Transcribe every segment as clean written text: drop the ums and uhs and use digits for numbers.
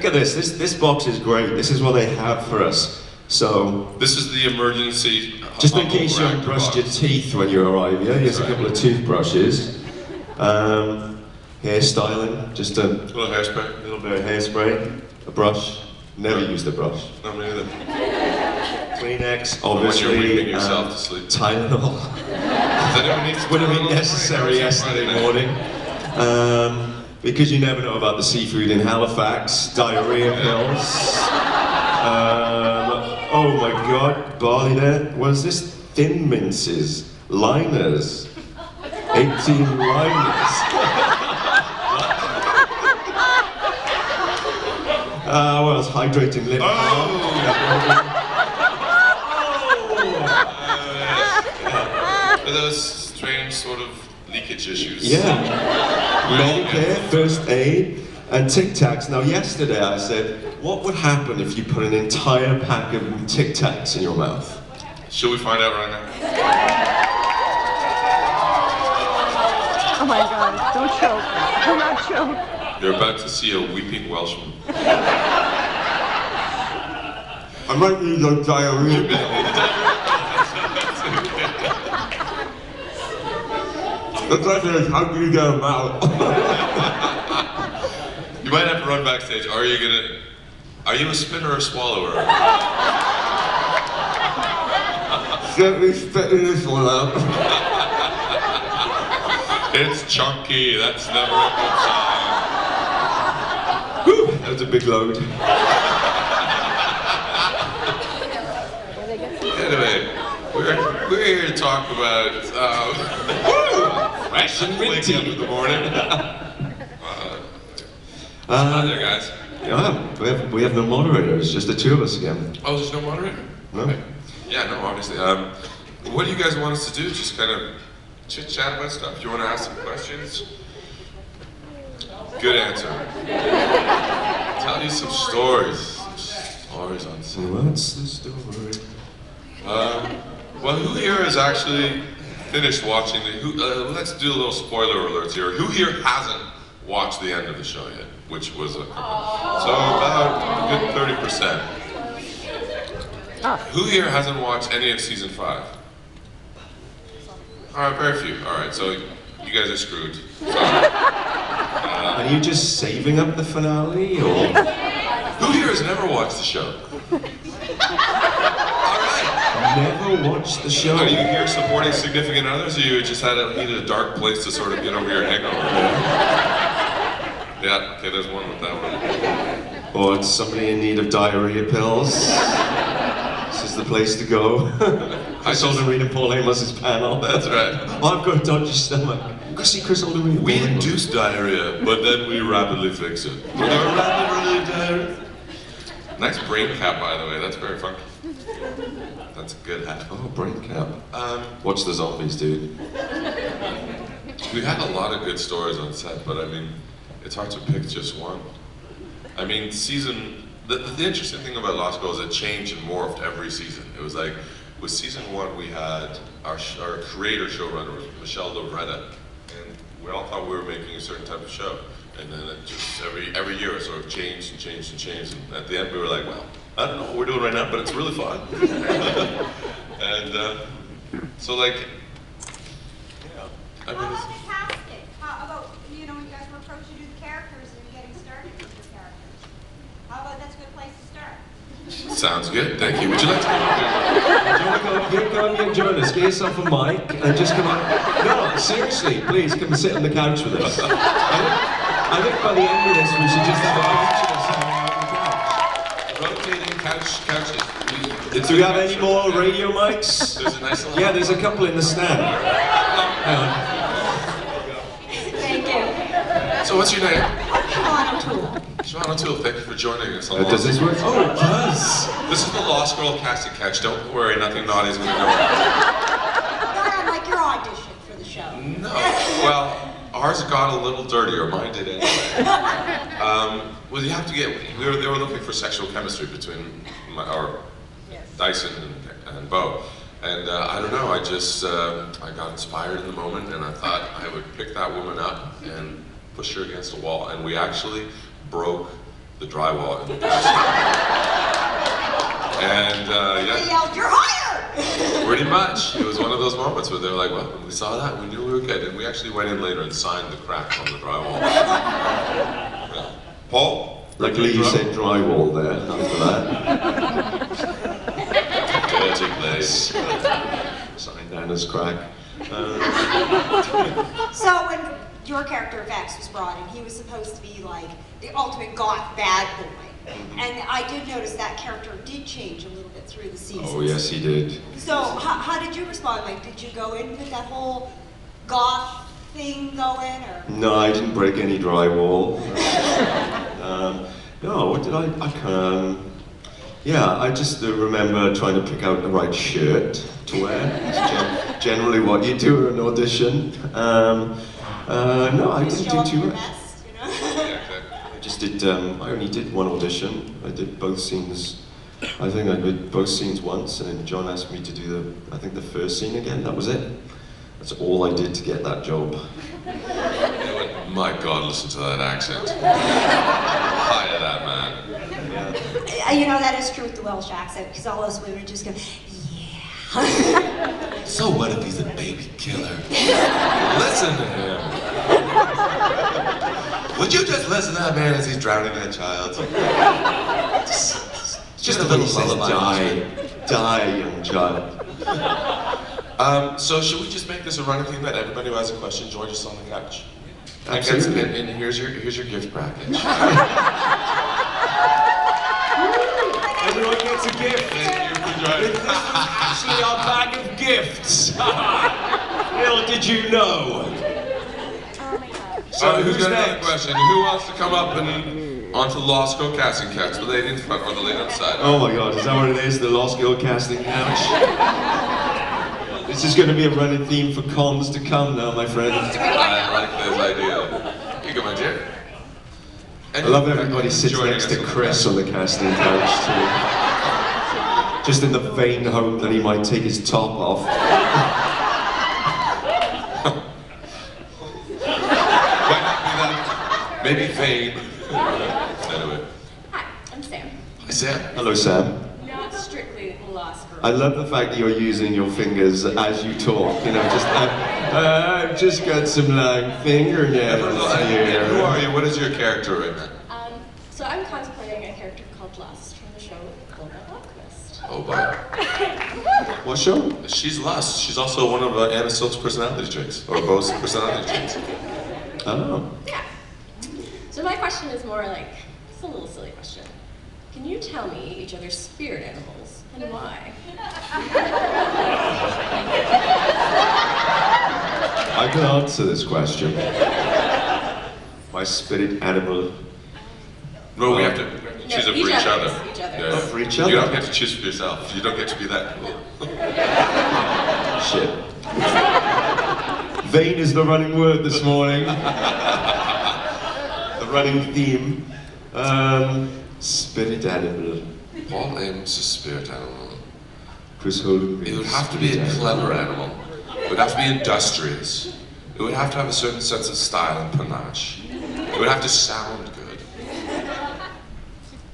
Look at this. This box is great. This is what they have for us. So this is the emergency. Just in case you haven't brushed your teeth when you arrive here, here's a couple of toothbrushes. Hairstyling, just a little hairspray. A little bit of hairspray. A brush. Never used a brush. No, me neither. Kleenex, obviously. When you're weeping yourself to sleep. Tylenol. Would have been necessary yesterday morning. Because you never know about the seafood in Halifax. Diarrhea pills. Oh my God, barley there. What is this? Thin minces. Liners. 18 liners. What else? Hydrating lip balm. Those strange sort of leakage issues. Yeah. Medicare, first aid, and Tic Tacs. Now, yesterday I said, what would happen if you put an entire pack of Tic Tacs in your mouth? Should we find out right now? Oh my God, don't choke. Do not choke. You're about to see a weeping Welshman. I might need a diarrhea. The question is, how do you get them out? You might have to run backstage. Are you a spinner or a swallower? Gently spitting this one out. It's chunky, that's never a good sign. Whew, that was a big load. Anyway, we're here to talk about fresh and minty in the morning. Hi there, guys. Yeah, we have no moderator. It's just the two of us again. Oh, there's no moderator? No. Okay. Yeah, no, obviously. What do you guys want us to do? Just kind of chit-chat about stuff? You want to ask some questions? Good answer. Tell you some stories. Stories on set. What's the story? Well, who here has actually finished watching let's do a little spoiler alerts here. Who here hasn't watched the end of the show yet? Which was so about a good 30%. Who here hasn't watched any of season 5? Alright, very few. Alright, so you guys are screwed. Sorry. Are you just saving up the finale, or? Who here has never watched the show? Alright. Never watched the show. Are you here supporting significant others, or you just needed a dark place to sort of get over your hangover? Yeah, okay, there's one with that one. Or it's somebody in need of diarrhea pills. This is the place to go. Kris Holden-Reid and Paul Amos' panel. That's right. Oh, I've got a dodgy stomach. Go see Kris Holden-Reid. We induce diarrhea, but then we rapidly fix it. Nice brain cap, by the way. That's very funky. That's a good hat. Oh, brain cap. Watch the zombies, dude. We had a lot of good stories on set, but I mean, it's hard to pick just one. I mean, the interesting thing about Lost Girl is it changed and morphed every season. It was like, with season 1 we had our creator showrunner was Michelle Lovretta, and we all thought we were making a certain type of show. And then it just, every year it sort of changed and changed and changed, and at the end we were like, well, I don't know what we're doing right now, but it's really fun. And so like, yeah, I mean, it's fantastic. How about, when you guys were approached to do the characters and getting started with the characters? How about that's a good place to start? Sounds good, thank you. Would you like to come up here? Do you want to go and join us? Get yourself a mic and just come on. No, seriously, please come and sit on the couch with us. I think by the end of this we should just have a bunch of us Rotating couches. Do we have any more radio mics? There's a nice little... Yeah, there's a couple in the stand. Thank you. So what's your name? Sean O'Toole. Sean O'Toole, thank you for joining us. Does this work? Oh, it does. This is the Lost Girl casting couch. Don't worry, nothing naughty is going to go on. Not like your audition for the show. No. Well, ours got a little dirtier. Mine did anyway. Well, you have to get... They were looking for sexual chemistry between Dyson and Bo. And I don't know, I got inspired in the moment, and I thought I would pick that woman up and push her against a wall. And we actually broke the drywall. And They yeah, yelled, "You're hired!" pretty much. It was one of those moments where they were like, well, when we saw that, we knew we were good. And we actually went in later and signed the crack on the drywall. Yeah. Paul? Luckily you said drywall there after that. Dirty place. Signed down as crack. So when your character Vex was brought in, he was supposed to be like the ultimate goth bad boy. And I did notice that character did change a little bit through the season. Oh yes, he did. So how did you respond? Like, did you go in with that whole goth thing going, or? No, I didn't break any drywall. No, what did I yeah, I just remember trying to pick out the right shirt to wear. It's generally what you do at an audition. No, I didn't do too much. Best, you know? Yeah, exactly. I just did, I only did one audition. I did both scenes. I think I did both scenes once, and then John asked me to do the first scene again. That was it. That's all I did to get that job. You know what? My God, listen to that accent. Hire that man. You know, that is true with the Welsh accent, because all those women just go, yeah. So what if he's a baby killer? Listen to him. Would you just listen to that man as he's drowning that child? Just a little lullaby. Die, young child. So should we just make this a running thing that everybody who has a question joins us on the couch? Absolutely. And here's your gift package. Everyone gets a gift. Thank you for joining. This was actually our bag of gifts. Little did you know. So who's got another question? Who wants to come up and onto the Law School casting couch? The lady in front or the lady on the side? Oh my God, is that what it is? The Law School casting couch? This is going to be a running theme for cons to come now, my friend. I like this idea. Here you go, my dear. I love everybody sits next to Kris on the casting couch too. Just in the vain hope that he might take his top off. Might not be that. Maybe vain. Anyway. Hi, I'm Sam. Hi, Sam. Hello, Sam. Not strictly law school. I love the fact that you're using your fingers as you talk. You know, just I've just got some long fingernails here. Who are you? What is your character right now? So I'm cosplaying a character called Lust from the show Holden-Reid. Oh boy. What show? She's Lust. She's also one of Amos personality traits, or Bo's personality traits. Oh. Yeah. So my question is more like, it's a little silly question. Can you tell me each other's spirit animals and why? I can answer this question. My spirit animal. No, we have to choose it for each other. Each other. Yeah. For each You other? don't get to choose for yourself. You don't get to be that cool. Shit. Vain is the running word this morning. The running theme. Spirit animal. Paul Amos' spirit animal. Kris Holden-Reid. It would have to be a clever animal. It would have to be industrious. It would have to have a certain sense of style and panache. It would have to sound good.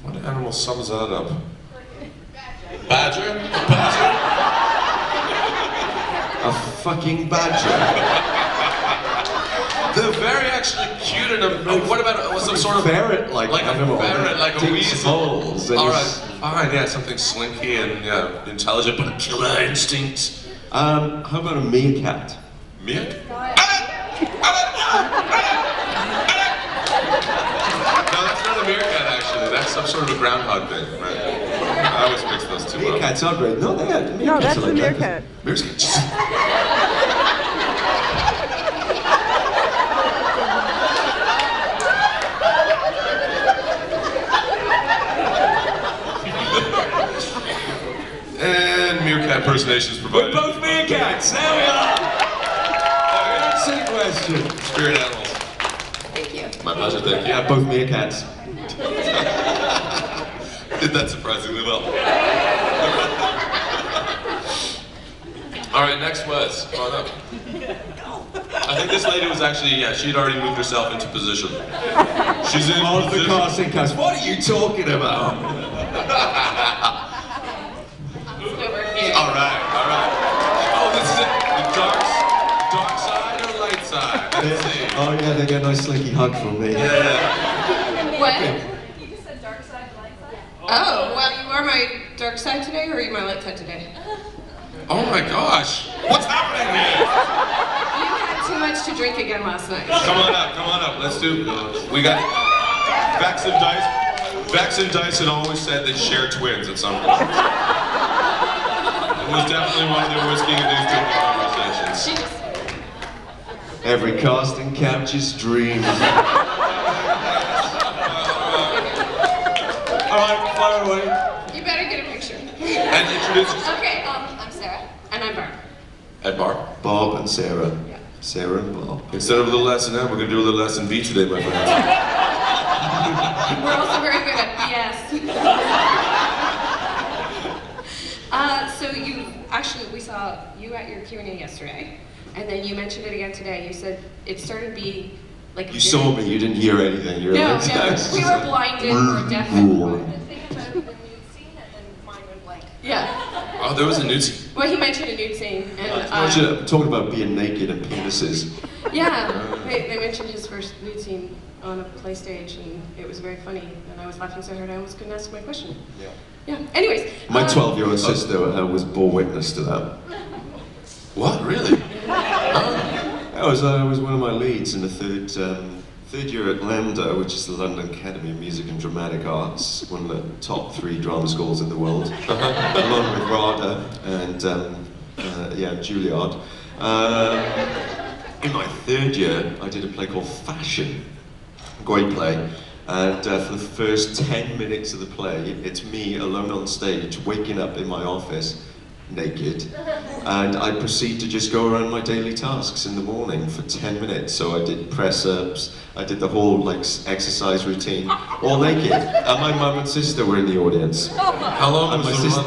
What animal sums that up? Badger? Badger? A fucking badger. They're very actually cute and what about some sort of ferret-like animal a ferret, like a digs weasel? holes and All right, is- fine, yeah, something slinky and intelligent, but a killer instinct. How about a meerkat? Meerkat? No, that's not a meerkat actually. That's some sort of a groundhog thing. Right? I always mix those two up. Meerkats are great. No, they are. No, Meerkats that's are the like that. meerkat. Meerkat. And meerkat impersonations provided. We're both meerkats. There we are. Answer the question. Spirit animals. Thank you. My pleasure, thank you. Yeah, both meerkats. Did that surprisingly well. All right, next was. Come on up. I think this lady was actually, yeah, she'd already moved herself into position. She's in All of the position. casting cast, what are you talking about? Over here. All right. Oh, this is it. The dark side or light side? Let's see. Oh yeah, they get a nice slinky hug from me. Yeah. What? You just said dark side, light side? Oh, well, you are my dark side today, or are you my light side today? Oh my gosh. What's happening here? You had too much to drink again last night. Come on up. Let's do. We got Vex and Dice. Vex and Dice had always said they share twins at some point. It was definitely one of their whiskey-induced conversations. She just... Every casting captures dreams. Alright, fire away. You better get a picture. And introduce yourself. Okay, I'm Sarah. And I'm Barb. At Bar. Bob and Sarah. Yeah. Sarah and Bob. Instead of a little lesson A, we're going to do a little lesson B today, my friends. We're also very good at BS. We saw you at your Q&A yesterday, and then you mentioned it again today. You said it started being like... You saw me, you didn't hear anything. You were No, like, we were blinded or deaf. The thing about the nude scene and then mine went blank. Yeah. Oh, there was a nude scene. Well, he mentioned a nude scene, and I'm talking about being naked and penises. yeah, they mentioned his first nude scene on a play stage, and it was very funny, and I was laughing so hard I almost couldn't ask my question. Yeah. Yeah. Anyways. My 12-year-old sister was bore witness to that. What? Really? I was one of my leads in the third year at LAMDA, which is the London Academy of Music and Dramatic Arts, one of the top 3 drama schools in the world, along with RADA and Juilliard. In my 3rd year, I did a play called Fashion, great play, and for the first 10 minutes of the play, it's me alone on stage, waking up in my office, naked, and I proceed to just go around my daily tasks in the morning for 10 minutes. So I did press-ups, I did the whole exercise routine, all naked, and my mum and sister were in the audience. How long And was my the sister,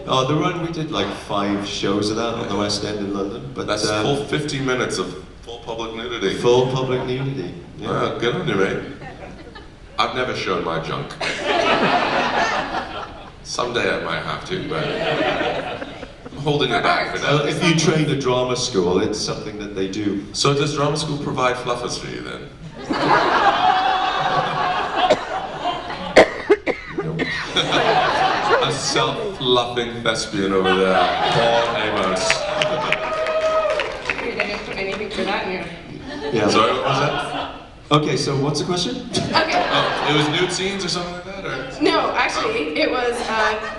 run? the run, we did like 5 shows of that on the West End in London. But That's full 15 minutes of full public nudity. full public nudity. Yeah. Wow, good on you, mate. I've never shown my junk. Someday I might have to, but I'm holding it back for now. Well, if you train at drama school, it's something that they do. So does drama school provide fluffers for you then? A self-fluffing thespian over there, Paul Amos. I didn't put anything for that in here. Yeah. Sorry, what was that? Okay, so what's the question? Okay. Oh, it was nude scenes or something like that, or? No, actually, it was,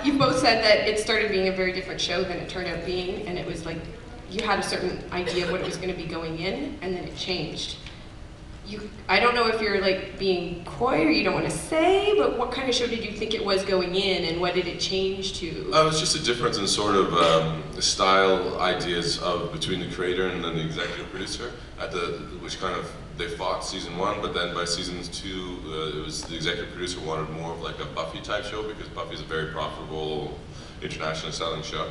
you both said that it started being a very different show than it turned out being, and it was like, you had a certain idea of what it was going to be going in, and then it changed. I don't know if you're like being coy or you don't want to say, but what kind of show did you think it was going in, and what did it change to? It was just a difference in sort of the style ideas of between the creator and then the executive producer, which kind of, they fought season 1, but then by season 2, it was the executive producer wanted more of like a Buffy type show, because Buffy's a very profitable, internationally selling show.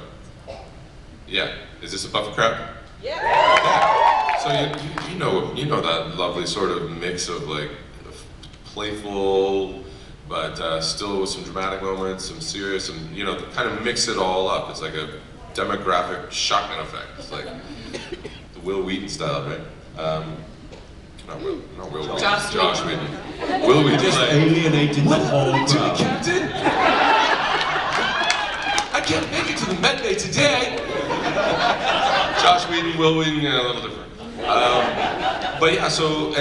Yeah, is this a Buffy crowd? Yeah. So you know that lovely sort of mix of like playful, but still with some dramatic moments, some serious, and kind of mix it all up. It's like a demographic shotgun effect. It's like the Will Wheaton style, right? Not Will Wheaton. Josh Wheaton. Will Wheaton. Just alienating the whole crowd. Captain? I can't make it to the med bay today. Josh Wheaton, Will Wheaton, yeah, a little different. But yeah, so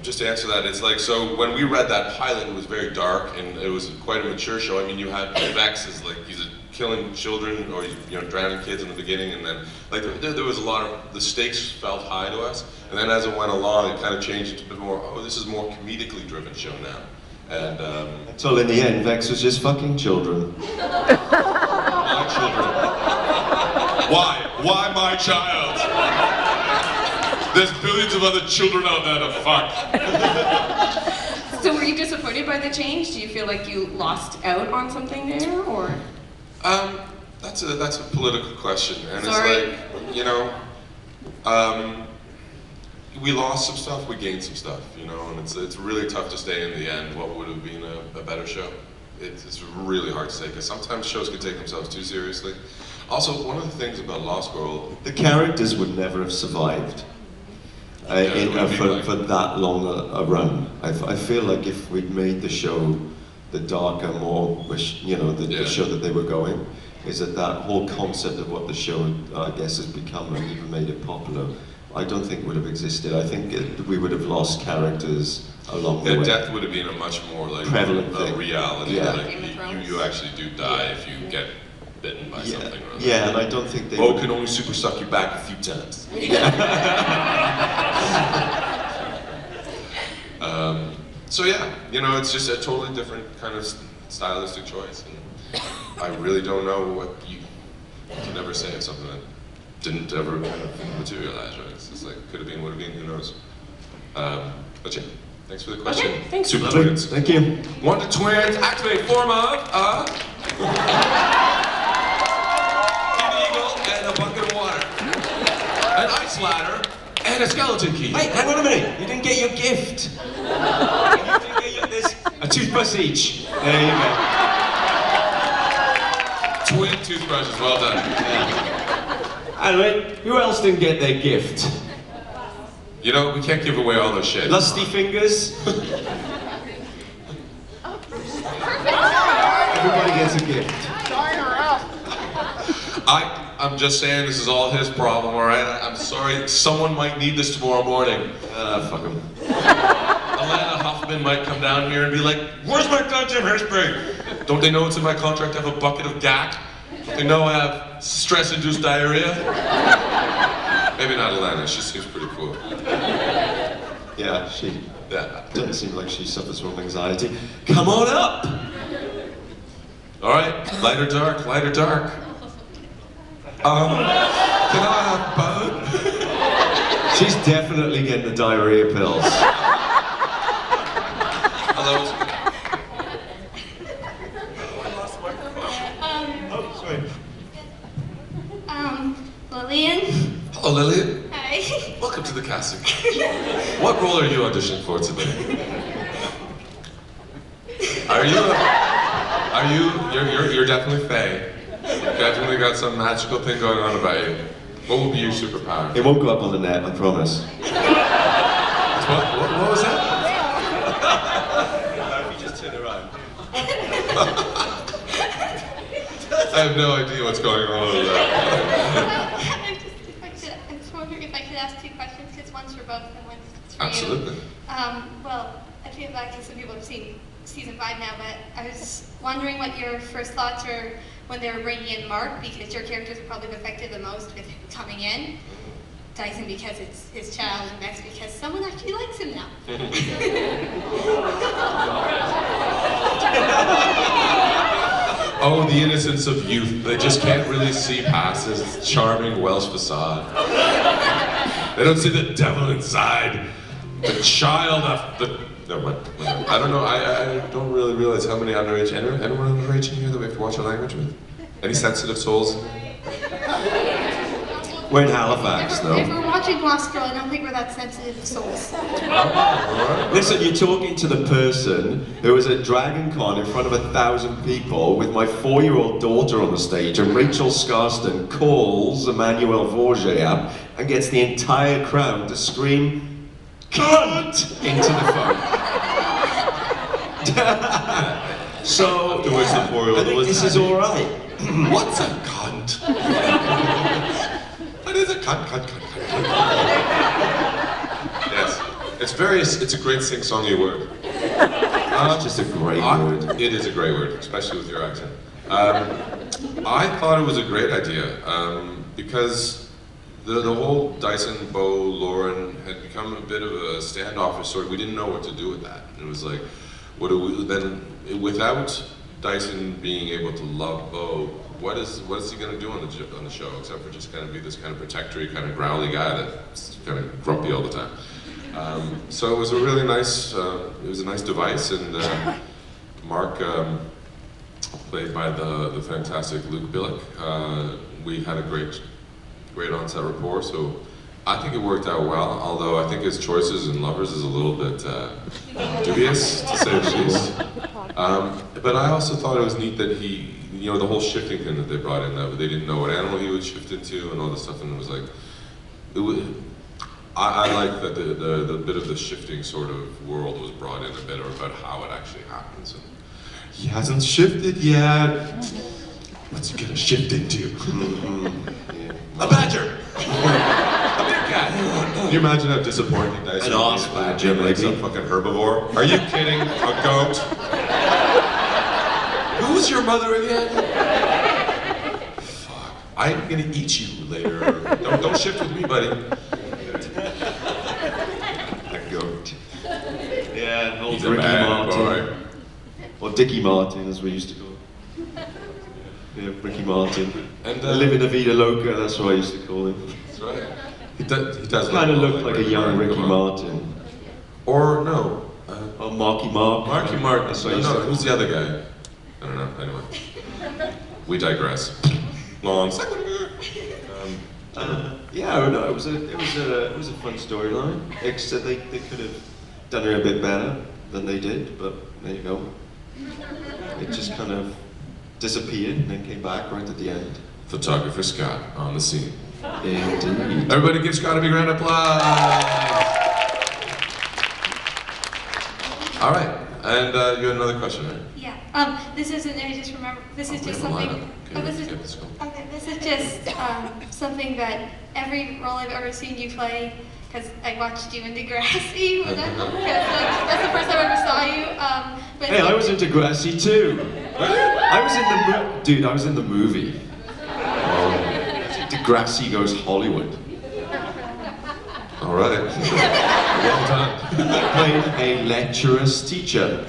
just to answer that, it's like, so when we read that pilot, it was very dark and it was quite a mature show. I mean, you had Vex as like, he's killing children or drowning kids in the beginning, and then like there was a lot of, the stakes felt high to us, and then as it went along, it kind of changed into a bit more, oh, this is a more comedically driven show now. And Until in the end, Vex was just fucking children. my children. Why my child? There's billions of other children out there to fuck. So were you disappointed by the change? Do you feel like you lost out on something there, or? That's a political question, and Sorry. it's like, you know, we lost some stuff, we gained some stuff, you know, and it's really tough to say in the end what would have been a better show. It's really hard to say, because sometimes shows can take themselves too seriously. Also, one of the things about Lost Girl, The characters would never have survived for that long a run. I feel like if we'd made the show the darker, more, you know, the show that they were going, is that whole concept of what the show, I guess, has become and even made it popular, I don't think would have existed. I think we would have lost characters along the way. death would have been a much more like Prevalent a thing. reality. Yeah. Like Game of Thrones. you actually do die if you get bitten by something or other. Yeah, and I don't think they Bo would- can only super suck you back a few times. So yeah, you know, it's just a totally different kind of stylistic choice. And I really don't know what you can never say of something that didn't ever kind of materialize, right? It's just like, could have been, would have been, who knows? But yeah, thanks for the question. Okay, thanks. Super Lovely. twins. Thank you. Wonder Twins activate form of an eagle and a bucket of water, an ice ladder, and a skeleton key. Wait, hang on a minute. You didn't get your gift. You didn't get this. A toothbrush each. There you go. Twin toothbrushes, well done. Anyway, who else didn't get their gift? You know, we can't give away all this shit. Lusty fingers. Everybody gets a gift. I'm just saying this is all his problem, alright? I'm sorry, someone might need this tomorrow morning. Fuck him. Alana Huffman might come down here and be like, where's my goddamn hairspray? Don't they know it's in my contract to have a bucket of GAC? Don't they know I have stress-induced diarrhea? Maybe not Alana, she seems pretty cool. Yeah, she Yeah. doesn't seem like she suffers from anxiety. Come on up! Alright, light or dark, light or dark. Can I have both? She's definitely getting the diarrhea pills. Hello? Oh, sorry. Lillian. Hello, Lillian. Hi. Welcome to the casting. What role are you auditioning for today? You're definitely Faye. You've definitely got some magical thing going on about you. What will be your superpower? It won't go up on the net, I promise. What was that? If you just turn around. I have no idea what's going on with that. I'm just wondering if I could ask two questions, because one's for both and one's for you. Absolutely. Well, I feel like some people have seen season 5 now, but I was wondering what your first thoughts were when they were bringing in Mark, because your characters are probably affected the most with him coming in. Dyson because it's his child, and Max because someone actually likes him now. Oh, the innocence of youth. They just can't really see past his charming Welsh facade. They don't see the devil inside. The child of the... Never mind. I don't know. I don't really realize how many underage... Anyone underage in here that we have to watch our language with? Any sensitive souls? We're in Halifax, If though. we're watching Lost Girl, I don't think we're that sensitive of souls. Listen, you're talking to the person who was at Dragon Con in front of 1,000 people with my 4-year-old daughter on the stage, and Rachel Scarston calls Emmanuel Vorget up and gets the entire crowd to scream "cunt" into the phone. So, Afterwards, the 4-year-old I think was this is happy. all right. What's a cunt? What is a cunt? Yes. It's a great sing-songy word. It's just a great word. It is a great word, especially with your accent. I thought it was a great idea because the whole Dyson, Bo, Lauren had become a bit of a standoffish sort. We didn't know what to do with that. It was like, what do we then without Dyson being able to love Bo? What is he going to do on the show except for just kind of be this kind of protectory, kind of growly guy that's kind of grumpy all the time? So it was a really nice, it was a nice device, and Mark played by the fantastic Luke Billick. We had a great on-set rapport, so I think it worked out well, although I think his choices in Lovers is a little bit dubious, to say the least. But I also thought it was neat that he, you know, the whole shifting thing that they brought in, that they didn't know what animal he would shift into and all this stuff, and it was like, I like that the bit of the shifting sort of world was brought in a bit about how it actually happens. And he hasn't shifted yet. What's he gonna shift into? A badger! A meerkat! Can you imagine how disappointing that is? An arse badger, like some fucking herbivore. Are you kidding? A goat? Who's your mother again? Fuck. I'm gonna eat you later. Don't shift with me, buddy. A goat. Yeah, old He's a Ricky bad Martin. boy. Or Dickie Martin, as we used to call him. Yeah, Ricky Martin. And, Living La Vida Loca, that's what I used to call him. That's right. He does Kind of look looked like a young Ricky Martin. Or no. Or Marky Mark. Marky Mark. That's what I used No, to who's the other guy? I don't know. Anyway. We digress. Long second. Yeah, no, it was a fun storyline. Except they could have done it a bit better than they did, but there you go. It just kind of disappeared and then came back right at the end. Photographer Scott on the scene. Indeed. Everybody give Scott a big round of applause. All right, and you had another question, right? Yeah. This isn't. I just remember. This is just something. Oh, this is. Okay. This is just something that every role I've ever seen you play. Because I watched you in Degrassi. That's the first time I ever saw you. But Hey, I was in Degrassi too. I was in the dude. I was in the movie. Degrassi Goes Hollywood. All right. Well done. I played a lecherous teacher.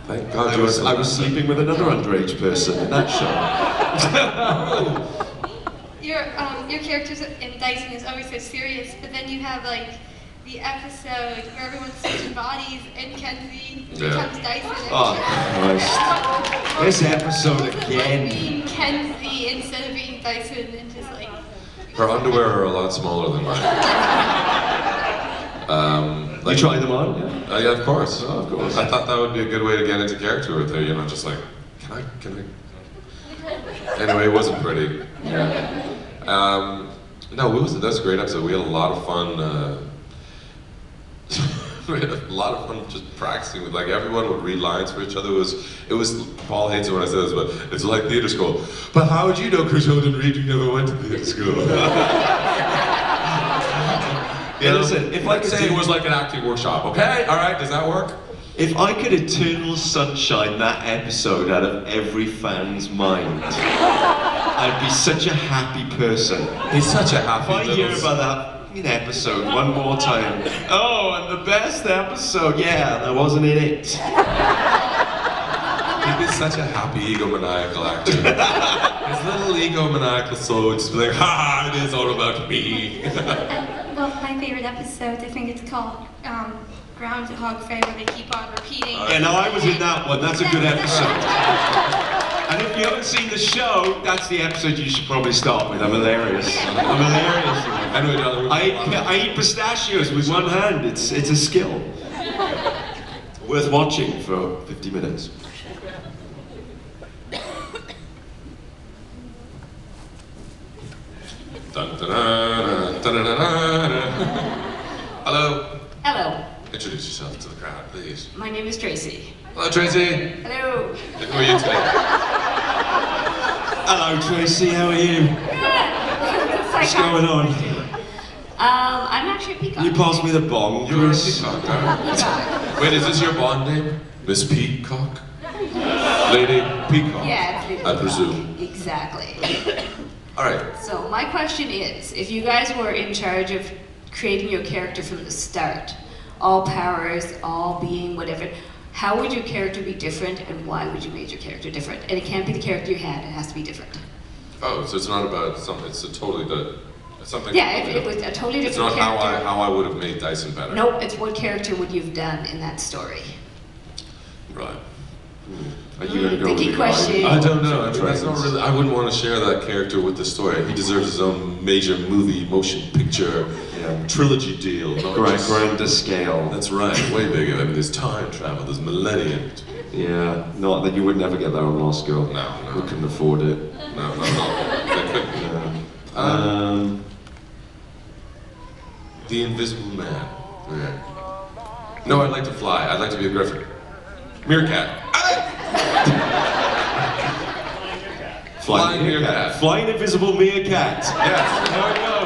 Thank God I was sleeping with another underage person in that show. Your characters in Dyson is always so serious, but then you have like the episode where everyone's switching bodies and Kenzie becomes Dyson. Oh Christ! This episode again. Being Kenzie instead of being Dyson, and just like. Her underwear are a lot smaller than mine. You tried them on? Yeah. Yeah, of course. Oh, of course. I thought that would be a good way to get into character with her, you know, just like, can I? Anyway, it wasn't pretty. Yeah. No, that's a great episode. We had a lot of fun. We had a lot of fun just practicing with, like, everyone would read lines for each other. It was Paul hates it when I say this, but it's like theater school. But how would you know, Kris Holden-Reid, you never went to theater school? Yeah, listen, if I could say it was like an acting workshop, okay? All right, does that work? If I could eternal sunshine that episode out of every fan's mind, I'd be such a happy person. He's such a happy If I hear about that fucking episode one more time, oh, and the best episode, yeah, that wasn't in it. He'd be such a happy egomaniacal actor. His little egomaniacal soul would just be like, ha, it is all about me. Well, my favorite episode, I think it's called Groundhog Day, where they keep on repeating. Yeah, no, I was in that one. That's a good episode. And if you haven't seen the show, that's the episode you should probably start with. I'm hilarious. I'm hilarious. Anyway, darling, I eat pistachios with one hand. It's a skill. Worth watching for 50 minutes. Dun, dun, dun, dun, dun, dun, dun. Hello. Hello, Introduce yourself to the crowd, please. my name is Tracy. Hello, Tracy. Hello. Who are you today? Hello, Tracy. How are you? What's going on? I'm actually a peacock. You passed me the bong, You're a Kris. peacock, huh? Wait, is this your bond name? Miss Peacock? Lady Peacock? Yeah, it's I presume. Exactly. All right. So my question is, if you guys were in charge of creating your character from the start, all powers, all being, whatever, how would your character be different and why would you make your character different? And it can't be the character you had, it has to be different. Oh, so it's not about something, it's a totally something. Yeah, if it was a totally different It's not character. how I would have made Dyson better. Nope, it's what character would you have done in that story? Right. Are you gonna go with Tricky the guy? question. I don't know. I mean, that's not Dragons. really. I wouldn't want to share that character with the story. He deserves his own major movie, motion picture, Yeah. trilogy deal. Not just- Grander scale. That's right. Way bigger. I mean, there's time travel. There's millennium. Yeah, not that you would never get that on Lost Girl. No, We no, couldn't afford it. no, no, no. They couldn't. Yeah. The Invisible Man. Okay. No, I'd like to fly. I'd like to be a griffin. Meerkat. Flying meerkat. Flying invisible meerkat. Yes. There we go.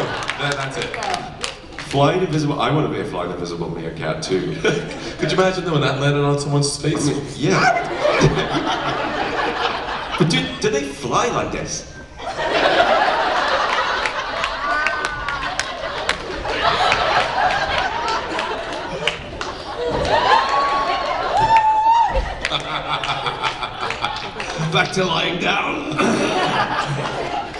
That's it. Flying invisible. I want to be a flying invisible meerkat too. Could you imagine though when that landed on someone's face? Yeah. But do they fly like this? Back to lying down.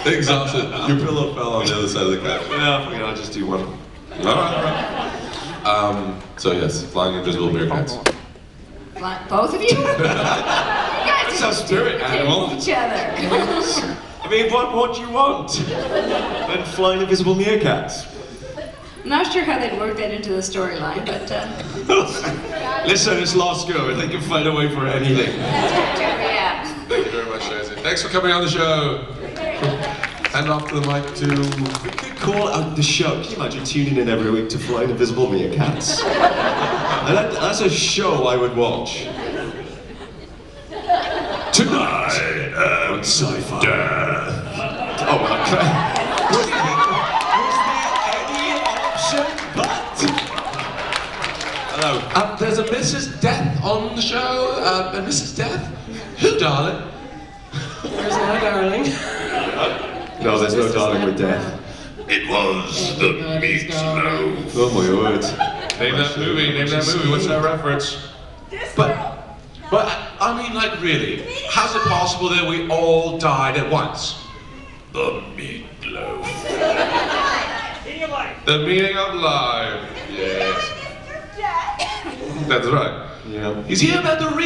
Exhausted. Your pillow fell on the other side of the couch. Yeah, fuck it, I'll just do one. Alright. So yes, flying invisible meerkats. Both of you? You guys It's our spirit animal. each other. I mean, what do you want? Then flying invisible meerkats. I'm not sure how they'd work that into the storyline, but Listen, it's Lost Girl. They can find a way for anything. yeah. Thank you very much, Shazzy. Thanks for coming on the show. Hand off to the mic to. We could call out the show. Can you imagine tuning in every week to Flying Invisible Meerkats? And that's a show I would watch. Tonight on Sci-Fi. Oh, okay. Was there any option but? Hello. There's a Mrs. Death on the show. A Mrs. Death? Who, darling? There's no darling. No, there's no darling with death. It was the meatloaf. Oh my word. Name that movie. Name that movie. What's that reference? But I mean, like, really, how's it possible that we all died at once? The meatloaf. The meaning of life. Yes. That's right. Yeah. He's here about the real.